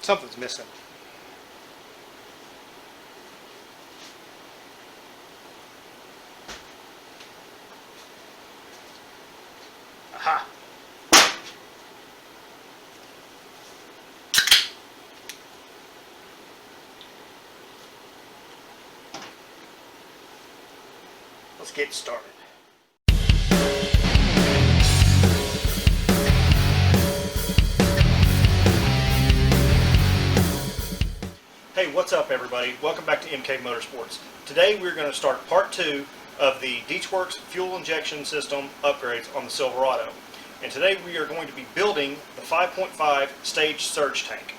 Something's missing. Aha! Let's get started. Hey, what's up everybody? Welcome back to MK Motorsports. Today we're going to start part 2 of the Deatschwerks fuel injection system upgrades on the Silverado. And today we are going to be building the 5.5 stage surge tank.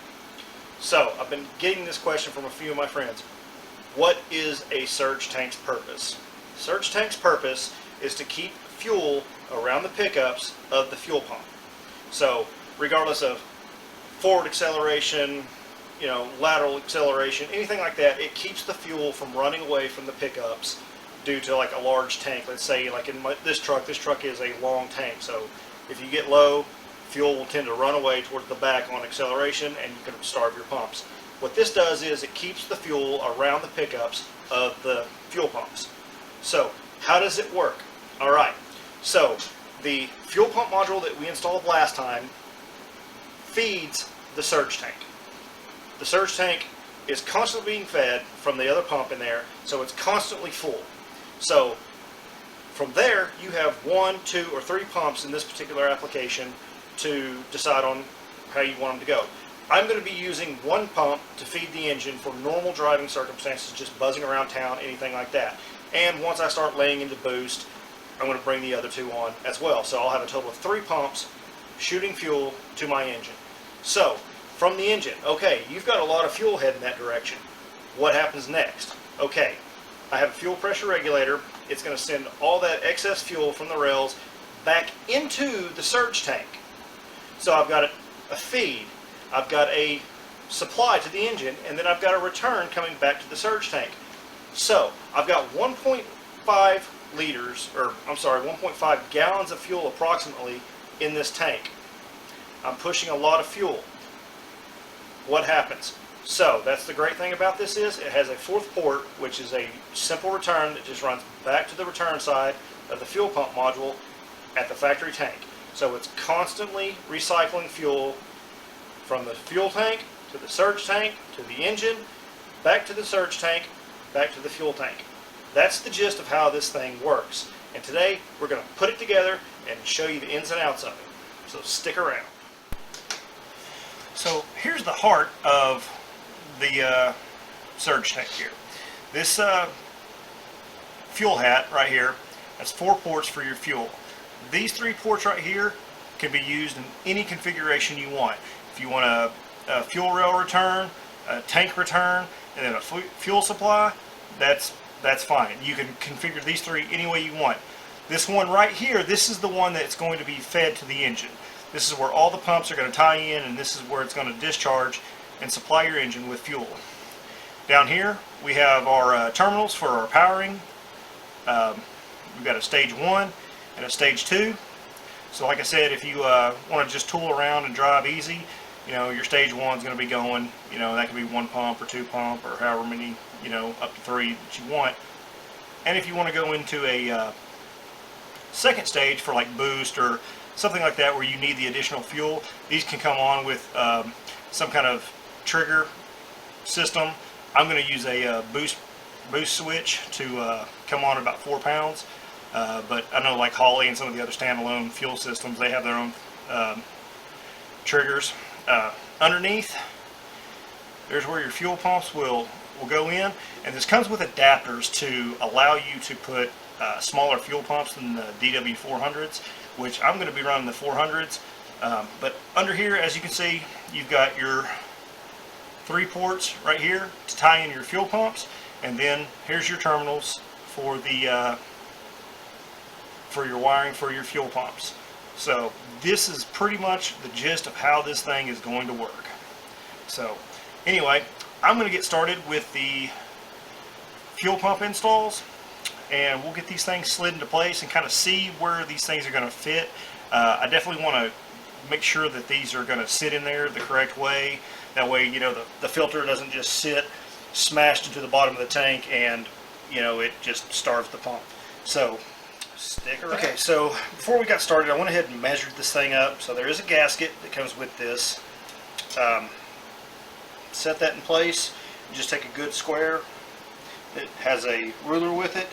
So, I've been getting this question from a few of my friends. What is a surge tank's purpose? Surge tank's purpose is to keep fuel around the pickups of the fuel pump. So, regardless of forward acceleration, lateral acceleration, anything like that, it keeps the fuel from running away from the pickups due to like a large tank. Let's say like in this truck is a long tank, so if you get low, fuel will tend to run away towards the back on acceleration and you can starve your pumps. What this does is it keeps the fuel around the pickups of the fuel pumps. So how does it work? Alright, so the fuel pump module that we installed last time feeds the surge tank. The surge tank is constantly being fed from the other pump in there, so it's constantly full. So from there, you have 1, 2, or 3 pumps in this particular application to decide on how you want them to go. I'm going to be using 1 pump to feed the engine for normal driving circumstances, just buzzing around town, anything like that. And once I start laying into boost, I'm going to bring the other 2 on as well. So I'll have a total of 3 pumps shooting fuel to my engine. So from the engine, okay, you've got a lot of fuel heading that direction. What happens next? Okay, I have a fuel pressure regulator. It's going to send all that excess fuel from the rails back into the surge tank. So I've got a feed, I've got a supply to the engine, and then I've got a return coming back to the surge tank. So I've got 1.5 liters, or I'm sorry, 1.5 gallons of fuel approximately in this tank. I'm pushing a lot of fuel. What happens? So that's the great thing about this is it has a 4th port, which is a simple return that just runs back to the return side of the fuel pump module at the factory tank. So it's constantly recycling fuel from the fuel tank to the surge tank to the engine, back to the surge tank, back to the fuel tank. That's the gist of how this thing works. And today we're going to put it together and show you the ins and outs of it. So stick around. So here's the heart of the surge tank here. This fuel hat right here has 4 ports for your fuel. These 3 ports right here can be used in any configuration you want. If you want a fuel rail return, a tank return, and then a fuel supply, that's fine. You can configure these 3 any way you want. This one right here, this is the one that's going to be fed to the engine. This is where all the pumps are going to tie in, and this is where it's going to discharge and supply your engine with fuel. Down here we have our terminals for our powering. We've got a stage 1 and a stage 2. So like I said, if you want to just tool around and drive easy, your stage 1 is going to be going, that could be 1 pump or 2 pump or however many, up to 3 that you want. And if you want to go into a second stage for like boost or something like that where you need the additional fuel, these can come on with some kind of trigger system. I'm going to use a boost switch to come on about 4 pounds, but I know like Holley and some of the other standalone fuel systems, they have their own triggers. Underneath, there's where your fuel pumps will go in, and this comes with adapters to allow you to put smaller fuel pumps than the DW400s, which I'm going to be running the 400s. But under here, as you can see, you've got your 3 ports right here to tie in your fuel pumps, and then here's your terminals for the for your wiring for your fuel pumps. So this is pretty much the gist of how this thing is going to work. So anyway, I'm going to get started with the fuel pump installs, and we'll get these things slid into place and kind of see where these things are going to fit. I definitely want to make sure that these are going to sit in there the correct way. That way, you know, the filter doesn't just sit smashed into the bottom of the tank and, you know, it just starves the pump. So, stick around. Okay, so before we got started, I went ahead and measured this thing up. So there is a gasket that comes with this. Set that in place. You just take a good square. It has a ruler with it,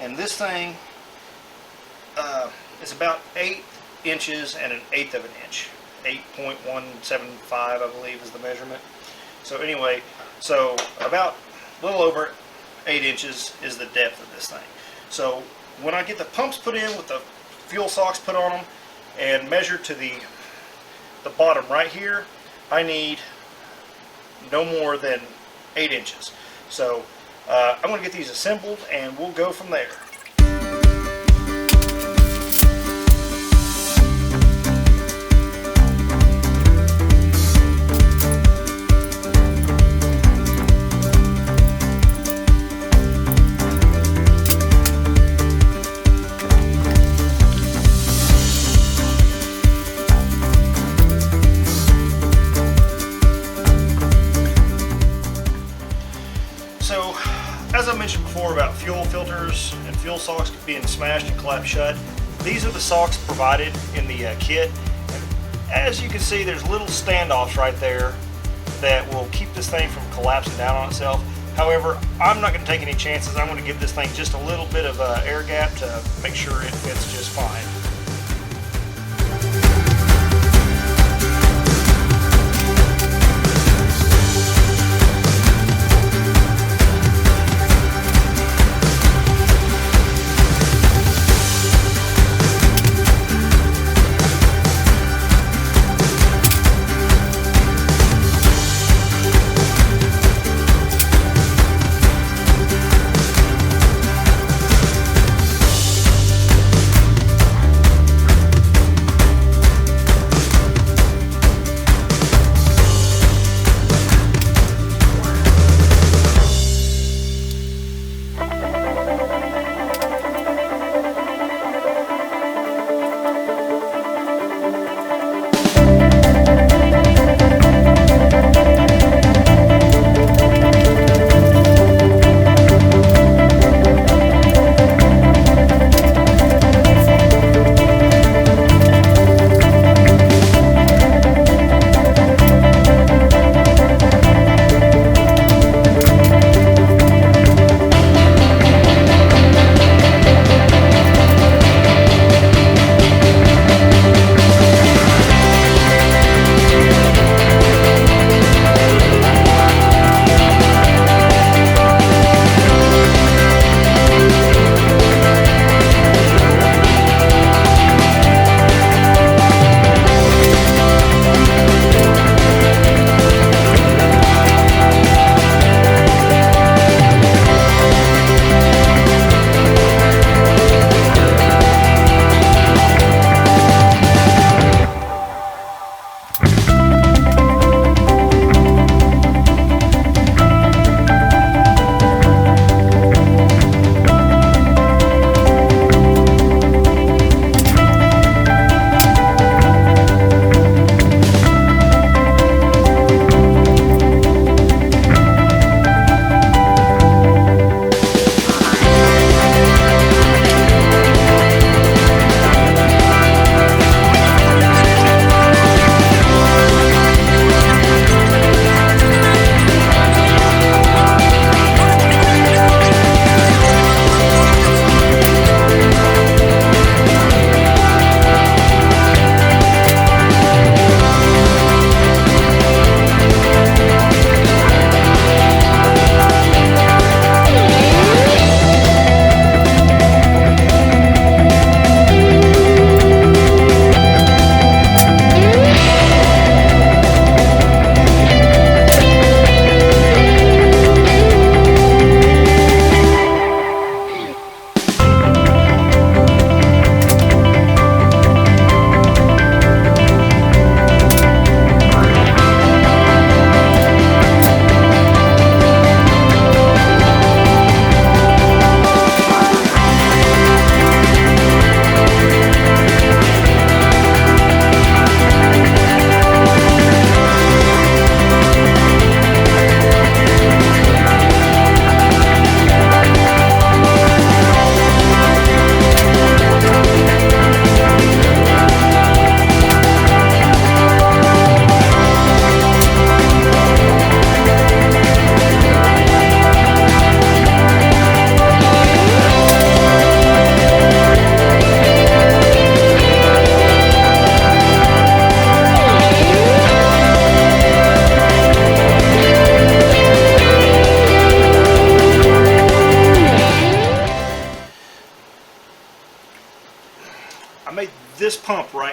and this thing is about 8 inches and 1/8 of an inch. 8.175, I believe, is the measurement. So anyway, so about a little over 8 inches is the depth of this thing. So when I get the pumps put in with the fuel socks put on them and measured to the bottom right here, I need no more than 8 inches. So I'm going to get these assembled and we'll go from there. So, as I mentioned before about fuel filters and fuel socks being smashed and clapped shut, these are the socks provided in the kit. And as you can see, there's little standoffs right there that will keep this thing from collapsing down on itself. However, I'm not going to take any chances. I'm going to give this thing just a little bit of air gap to make sure it fits just fine.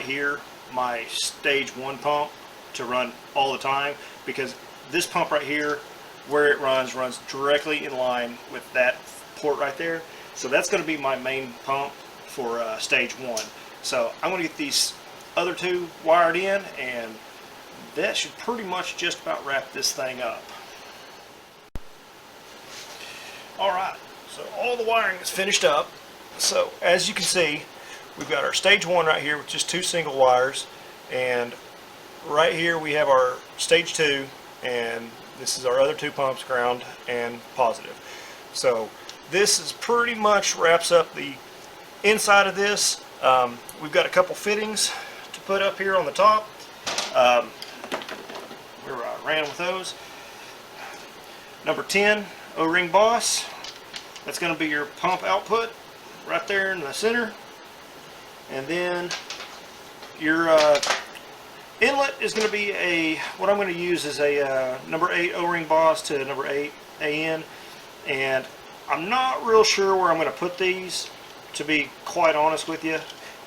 here my stage 1 pump to run all the time, because this pump right here, where it runs directly in line with that port right there. So that's going to be my main pump for stage 1. So I'm going to get these other 2 wired in, and that should pretty much just about wrap this thing up. Alright, so all the wiring is finished up. So as you can see, we've got our stage 1 right here with just 2 single wires, and right here we have our stage 2, and this is our other 2 pumps, ground and positive. So this is pretty much wraps up the inside of this. We've got a couple fittings to put up here on the top. We ran with those. Number 10 O-ring boss. That's going to be your pump output right there in the center. And then your inlet is going to be what I'm going to use is a number 8 O-ring boss to number 8 AN. And I'm not real sure where I'm going to put these, to be quite honest with you,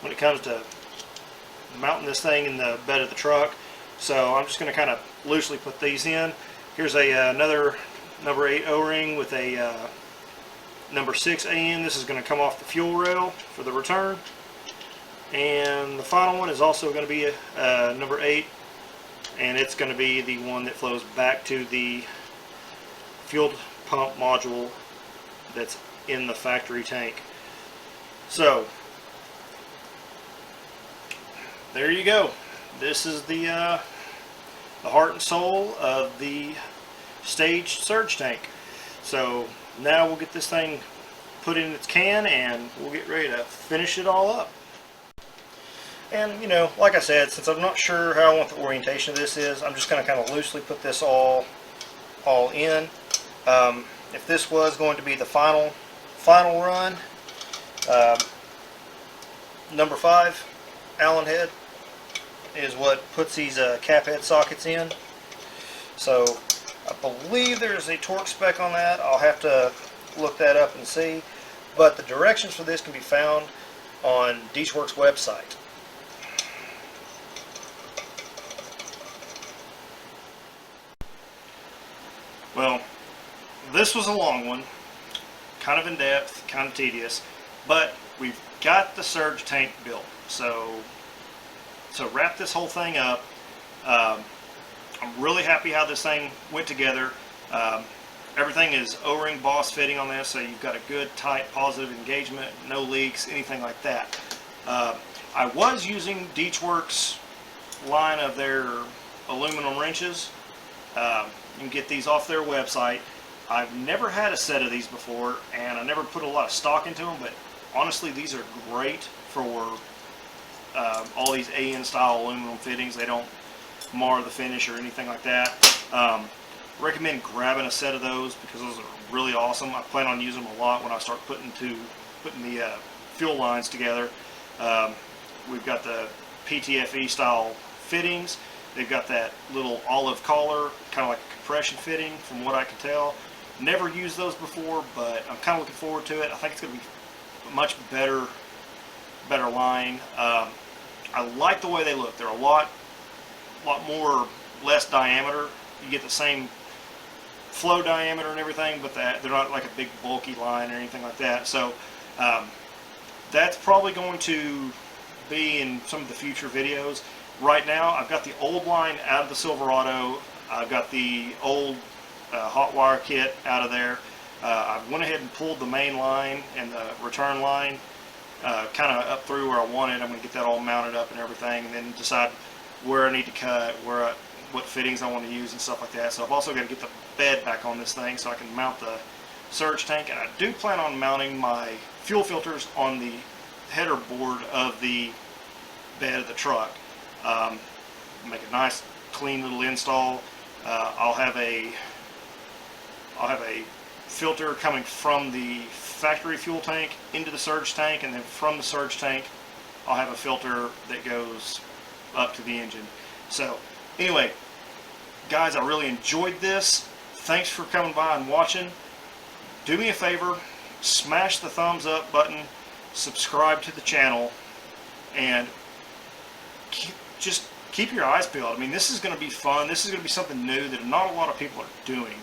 when it comes to mounting this thing in the bed of the truck. So I'm just going to kind of loosely put these in. Here's another number 8 O-ring with a number 6 AN. This is going to come off the fuel rail for the return. And the final one is also going to be a number 8, and it's going to be the one that flows back to the fuel pump module that's in the factory tank. So there you go. This is the heart and soul of the stage surge tank. So now we'll get this thing put in its can, and we'll get ready to finish it all up. And you know, like I said, since I'm not sure how I want the orientation of this is, I'm just going to kind of loosely put this all in. If this was going to be the final run, number 5 Allen head is what puts these cap head sockets in. So I believe there's a torque spec on that. I'll have to look that up and see. But the directions for this can be found on Deatschwerks' website. Well, this was a long one, kind of in depth, kind of tedious, but we've got the surge tank built. So wrap this whole thing up. I'm really happy how this thing went together. Everything is O-ring boss fitting on this, so you've got a good, tight, positive engagement, no leaks, anything like that. I was using Deatschwerks' line of their aluminum wrenches. You can get these off their website. I've never had a set of these before, and I never put a lot of stock into them, but honestly these are great for all these AN style aluminum fittings. They don't mar the finish or anything like that. Recommend grabbing a set of those because those are really awesome. I plan on using them a lot when I start putting the fuel lines together. We've got the PTFE style fittings. They've got that little olive collar, kind of like a compression fitting from what I can tell. Never used those before, but I'm kind of looking forward to it. I think it's going to be a much better line. I like the way they look. They're a lot less diameter. You get the same flow diameter and everything, but they're not like a big bulky line or anything like that. So that's probably going to be in some of the future videos. Right now I've got the old line out of the Silverado. I've got the old hot wire kit out of there. I went ahead and pulled the main line and the return line kind of up through where I wanted. I'm going to get that all mounted up and everything, and then decide where I need to cut, what fittings I want to use and stuff like that. So I've also got to get the bed back on this thing so I can mount the surge tank, and I do plan on mounting my fuel filters on the header board of the bed of the truck. Make a nice clean little install. I'll have a filter coming from the factory fuel tank into the surge tank, and then from the surge tank I'll have a filter that goes up to the engine. So anyway, guys, I really enjoyed this. Thanks for coming by and watching. Do me a favor, smash the thumbs up button, subscribe to the channel, and just keep your eyes peeled. I mean, this is going to be fun. This is going to be something new that not a lot of people are doing.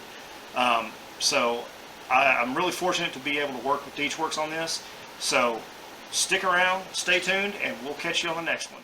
So I'm really fortunate to be able to work with Deatschwerks on this. So stick around, stay tuned, and we'll catch you on the next one.